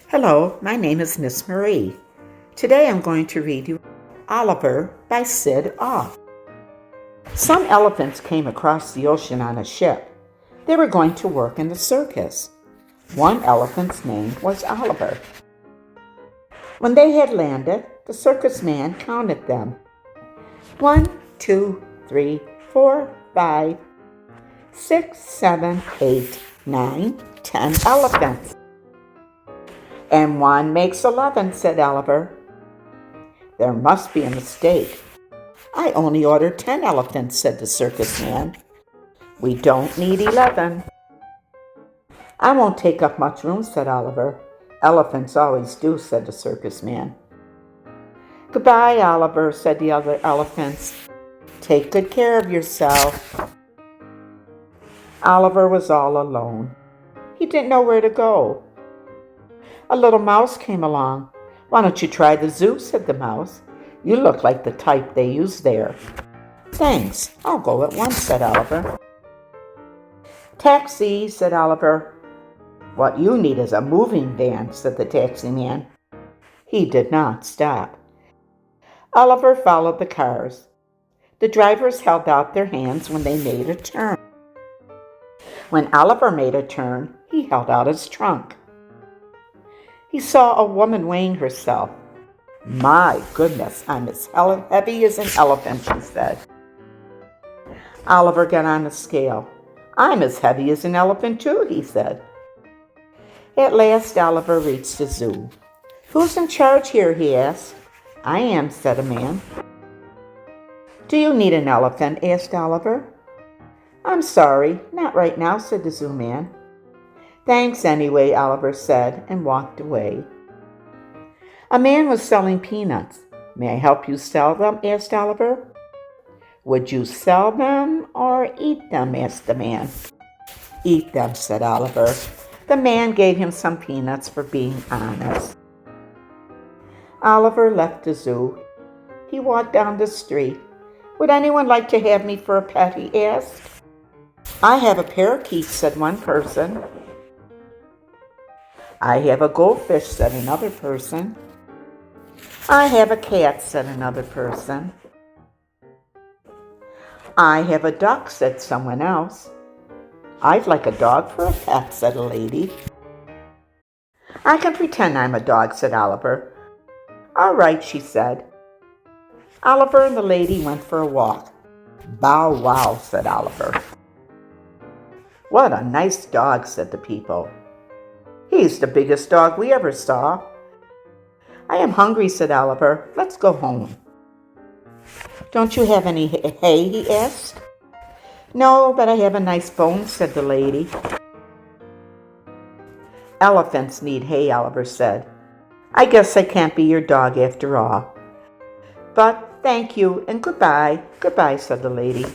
Hello, my name is Miss Marie. Today I'm going to read you Oliver by Sid Off. Some elephants came across the ocean on a ship. They were going to work in the circus. One elephant's name was Oliver. When they had landed, the circus man counted them. 1, 2, 3, 4, 5, 6, 7, 8, 9, 10 elephants. And 1 makes 11, said Oliver. There must be a mistake. I only ordered 10 elephants, said the circus man. We don't need 11. I won't take up much room, said Oliver. Elephants always do, said the circus man. Goodbye, Oliver, said the other elephants. Take good care of yourself. Oliver was all alone. He didn't know where to go. A little mouse came along. Why don't you try the zoo, said the mouse. You look like the type they use there. Thanks, I'll go at once, said Oliver. Taxi, said Oliver. What you need is a moving van, said the taxi man. He did not stop. Oliver followed the cars. The drivers held out their hands when they made a turn. When Oliver made a turn, he held out his trunk. He saw a woman weighing herself. My goodness, I'm as heavy as an elephant, she said. Oliver got on the scale. I'm as heavy as an elephant too, he said. At last Oliver reached the zoo. Who's in charge here, he asked. I am, said a man. Do you need an elephant, asked Oliver. I'm sorry, not right now, said the zoo man. Thanks anyway, Oliver said, and walked away. A man was selling peanuts. May I help you sell them? Asked Oliver. Would you sell them or eat them? Asked the man. Eat them, said Oliver. The man gave him some peanuts for being honest. Oliver left the zoo. He walked down the street. Would anyone like to have me for a pet? He asked. I have a parakeet, said one person. I have a goldfish, said another person. I have a cat, said another person. I have a duck, said someone else. I'd like a dog for a pet, said a lady. I can pretend I'm a dog, said Oliver. All right, she said. Oliver and the lady went for a walk. Bow wow, said Oliver. What a nice dog, said the people. He's the biggest dog we ever saw. I am hungry, said Oliver. Let's go home. Don't you have any hay, he asked. No, but I have a nice bone, said the lady. Elephants need hay, Oliver said. I guess I can't be your dog after all. But thank you and goodbye. Goodbye, said the lady.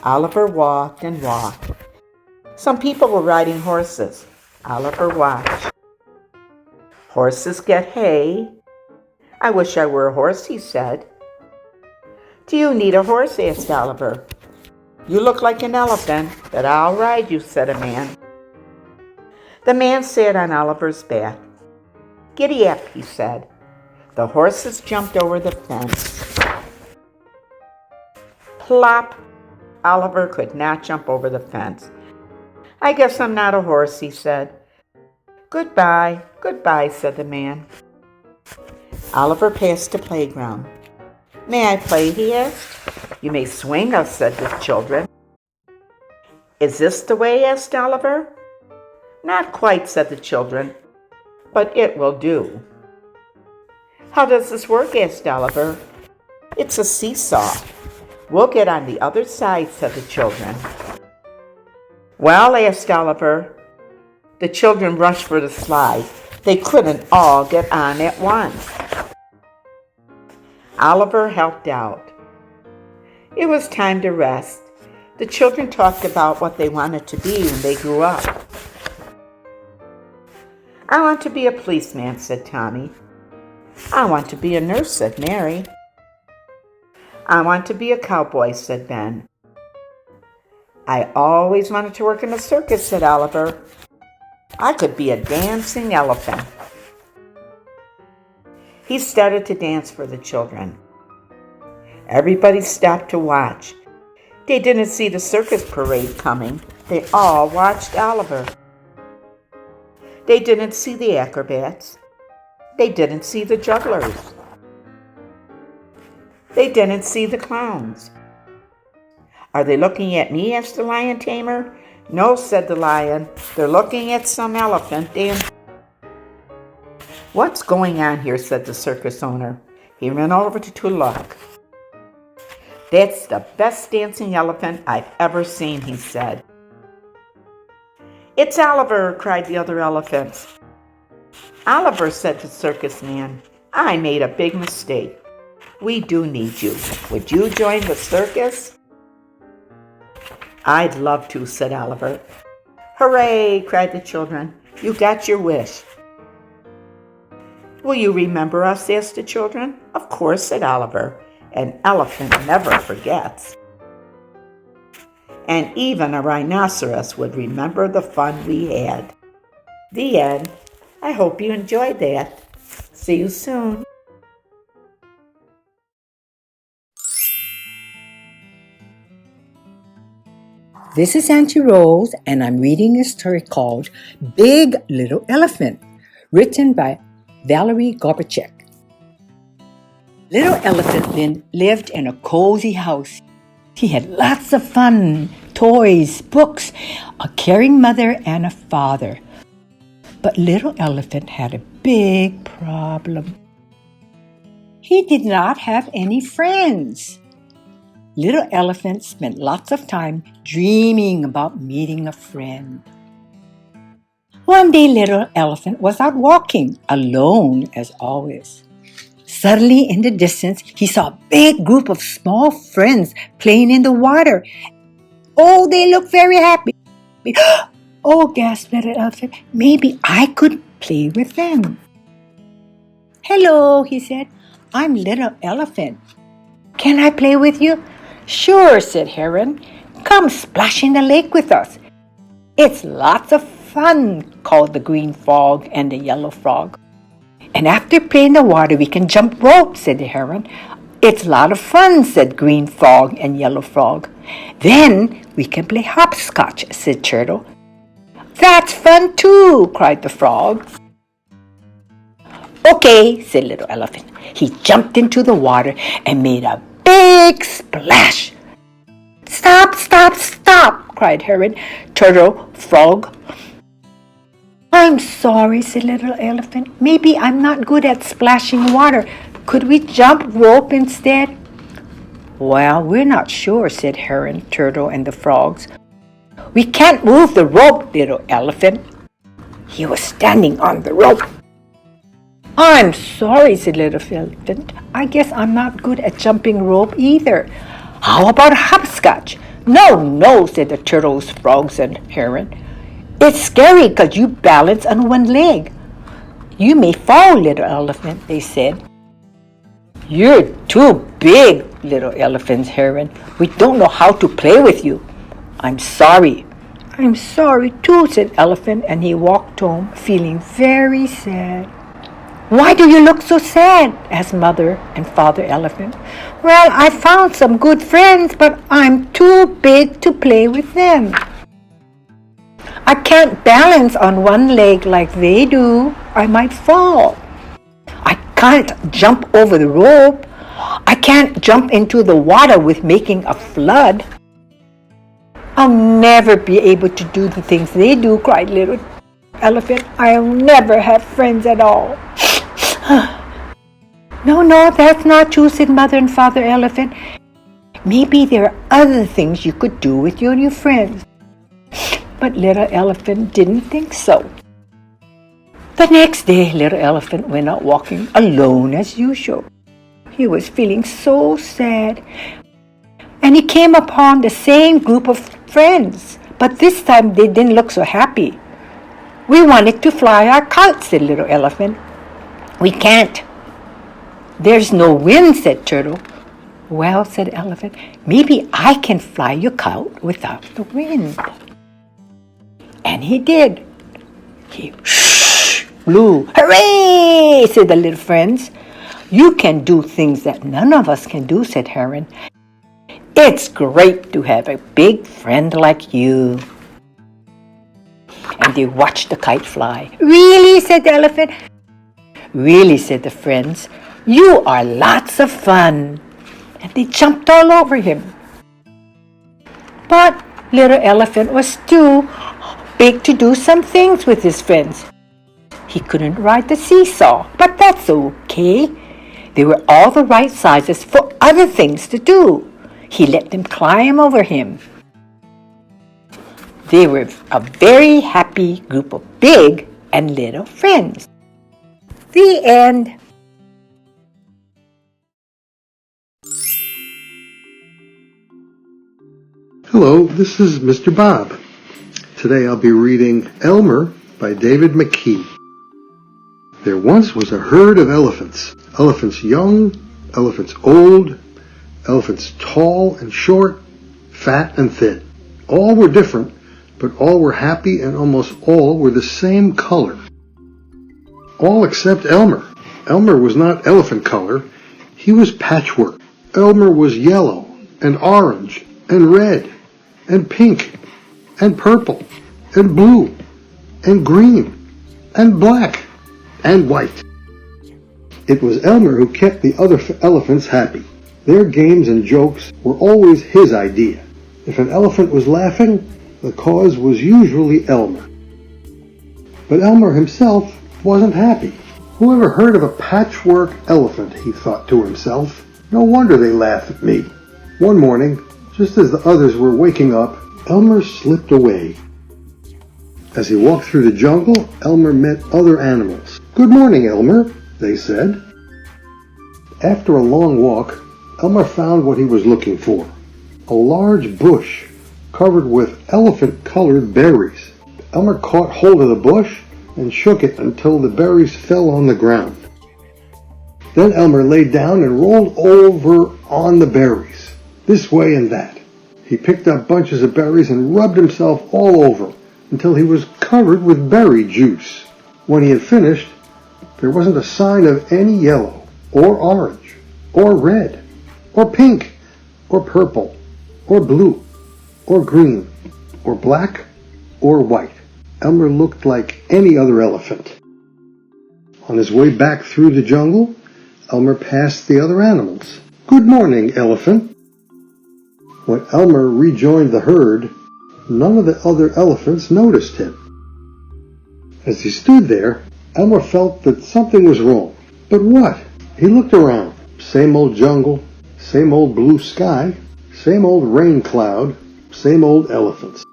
Oliver walked and walked. Some people were riding horses. Oliver watched. Horses get hay. I wish I were a horse, he said. Do you need a horse? Asked Oliver. You look like an elephant, but I'll ride you, said a man. The man sat on Oliver's back. Giddy up, he said. The horses jumped over the fence. Plop! Oliver could not jump over the fence. I guess I'm not a horse, he said. Goodbye, goodbye, said the man. Oliver passed the playground. May I play, he asked. You may swing us, said the children. Is this the way? Asked Oliver. Not quite, said the children, but it will do. How does this work? Asked Oliver. It's a seesaw. We'll get on the other side, said the children. Well, asked Oliver. The children rushed for the slide. They couldn't all get on at once. Oliver helped out. It was time to rest. The children talked about what they wanted to be when they grew up. I want to be a policeman, said Tommy. I want to be a nurse, said Mary. I want to be a cowboy, said Ben. I always wanted to work in a circus, said Oliver. I could be a dancing elephant. He started to dance for the children. Everybody stopped to watch. They didn't see the circus parade coming. They all watched Oliver. They didn't see the acrobats. They didn't see the jugglers. They didn't see the clowns. Are they looking at me? Asked the lion tamer. No, said the lion. They're looking at some elephant dancing. What's going on here? Said the circus owner. He ran over to look. That's the best dancing elephant I've ever seen, he said. It's Oliver, cried the other elephants. Oliver, said the circus man, I made a big mistake. We do need you. Would you join the circus? I'd love to, said Oliver. Hooray, cried the children. You got your wish. Will you remember us? Asked the children. Of course, said Oliver. An elephant never forgets. And even a rhinoceros would remember the fun we had. The end. I hope you enjoyed that. See you soon. This is Auntie Rose, and I'm reading a story called Big Little Elephant, written by Valerie Gorbachev. Little Elephant lived in a cozy house. He had lots of fun, toys, books, a caring mother, and a father. But Little Elephant had a big problem. He did not have any friends. Little Elephant spent lots of time dreaming about meeting a friend. One day, Little Elephant was out walking, alone as always. Suddenly, in the distance, he saw a big group of small friends playing in the water. Oh, they looked very happy. Oh, gasped Little Elephant, maybe I could play with them. Hello, he said. I'm Little Elephant. Can I play with you? Sure, said Heron. Come splash in the lake with us. It's lots of fun, called the green frog and the yellow frog. And after playing the water, we can jump rope, said the heron. It's a lot of fun, said green frog and yellow frog. Then we can play hopscotch, said turtle. That's fun too, cried the frog. Okay, said Little Elephant. He jumped into the water and made a big splash. Stop, stop, stop, cried Heron, turtle, frog. I'm sorry, said Little Elephant. Maybe I'm not good at splashing water. Could we jump rope instead? Well, we're not sure, said Heron, turtle, and the frogs. We can't move the rope, Little Elephant. He was standing on the rope. I'm sorry, said Little Elephant. I guess I'm not good at jumping rope either. How about hopscotch? No, no, said the turtles, frogs, and heron. It's scary because you balance on one leg. You may fall, Little Elephant, they said. You're too big, Little Elephant's heron. We don't know how to play with you. I'm sorry. I'm sorry too, said Elephant, and he walked home feeling very sad. Why do you look so sad? Asked Mother and Father Elephant. Well, I found some good friends, but I'm too big to play with them. I can't balance on one leg like they do. I might fall. I can't jump over the rope. I can't jump into the water with making a flood. I'll never be able to do the things they do, cried Little Elephant. I'll never have friends at all. No, that's not true, said Mother and Father Elephant. Maybe there are other things you could do with your new friends. But Little Elephant didn't think so. The next day, Little Elephant went out walking alone as usual. He was feeling so sad. And he came upon the same group of friends, but this time they didn't look so happy. We wanted to fly our kite, said Little Elephant. We can't. There's no wind, said Turtle. "Well," said Elephant, "maybe I can fly your kite without the wind." And he did. He blew. "Hooray!" said the little friends. "You can do things that none of us can do," said Heron. "It's great to have a big friend like you." And they watched the kite fly. "Really?" said the elephant. "Really," said the friends. "You are lots of fun." And they jumped all over him. But little elephant was too big to do some things with his friends. He couldn't ride the seesaw, but that's okay. They were all the right sizes for other things to do. He let them climb over him. They were a very happy group of big and little friends. The end. Hello, this is Mr. Bob. Today I'll be reading Elmer by David Mckee. There once was a herd of elephants. Elephants young, elephants old, elephants tall and short, fat and thin. All were different, but all were happy and almost all were the same color. All except Elmer. Elmer was not elephant color, he was patchwork. Elmer was yellow and orange and red and pink and purple and blue and green and black and white. It was Elmer who kept the other elephants happy. Their games and jokes were always his idea. If an elephant was laughing, the cause was usually Elmer. But Elmer himself wasn't happy. Who ever heard of a patchwork elephant, he thought to himself. No wonder they laugh at me. One morning, just as the others were waking up, Elmer slipped away. As he walked through the jungle, Elmer met other animals. "Good morning, Elmer," they said. After a long walk, Elmer found what he was looking for. A large bush covered with elephant-colored berries. Elmer caught hold of the bush and shook it until the berries fell on the ground. Then Elmer lay down and rolled over on the berries, this way and that. He picked up bunches of berries and rubbed himself all over until he was covered with berry juice. When he had finished, there wasn't a sign of any yellow, or orange, or red, or pink, or purple, or blue, or green, or black, or white. Elmer looked like any other elephant. On his way back through the jungle, Elmer passed the other animals. "Good morning, elephant." When Elmer rejoined the herd, none of the other elephants noticed him. As he stood there, Elmer felt that something was wrong. But what? He looked around. Same old jungle, same old blue sky, same old rain cloud, same old elephants.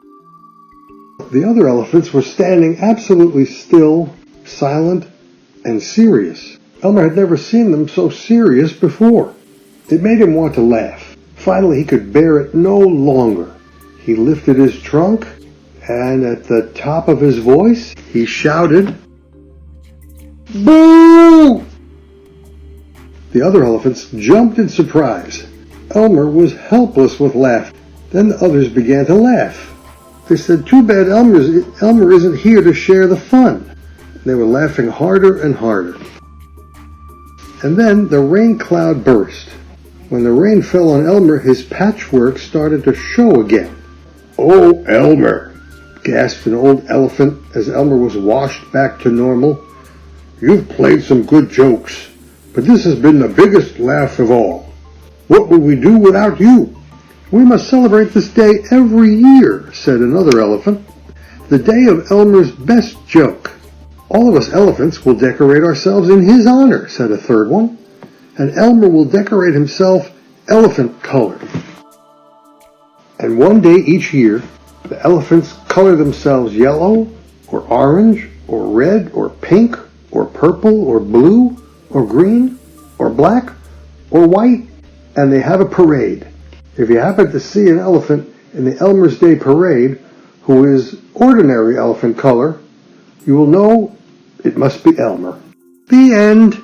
The other elephants were standing absolutely still, silent, and serious. Elmer had never seen them so serious before. It made him want to laugh. Finally, he could bear it no longer. He lifted his trunk, and at the top of his voice, he shouted, "Boo!" The other elephants jumped in surprise. Elmer was helpless with laughter. Then the others began to laugh. They said, "Too bad Elmer isn't here to share the fun." They were laughing harder and harder. And then the rain cloud burst. When the rain fell on Elmer, his patchwork started to show again. "Oh, Elmer," gasped an old elephant as Elmer was washed back to normal. "You've played some good jokes, but this has been the biggest laugh of all. What will we do without you?" "We must celebrate this day every year," said another elephant. "The day of Elmer's best joke. All of us elephants will decorate ourselves in his honor," said a third one. "And Elmer will decorate himself elephant color." And one day each year, the elephants color themselves yellow, or orange, or red, or pink, or purple, or blue, or green, or black, or white, and they have a parade. If you happen to see an elephant in the Elmer's Day Parade who is ordinary elephant color, you will know it must be Elmer. The end.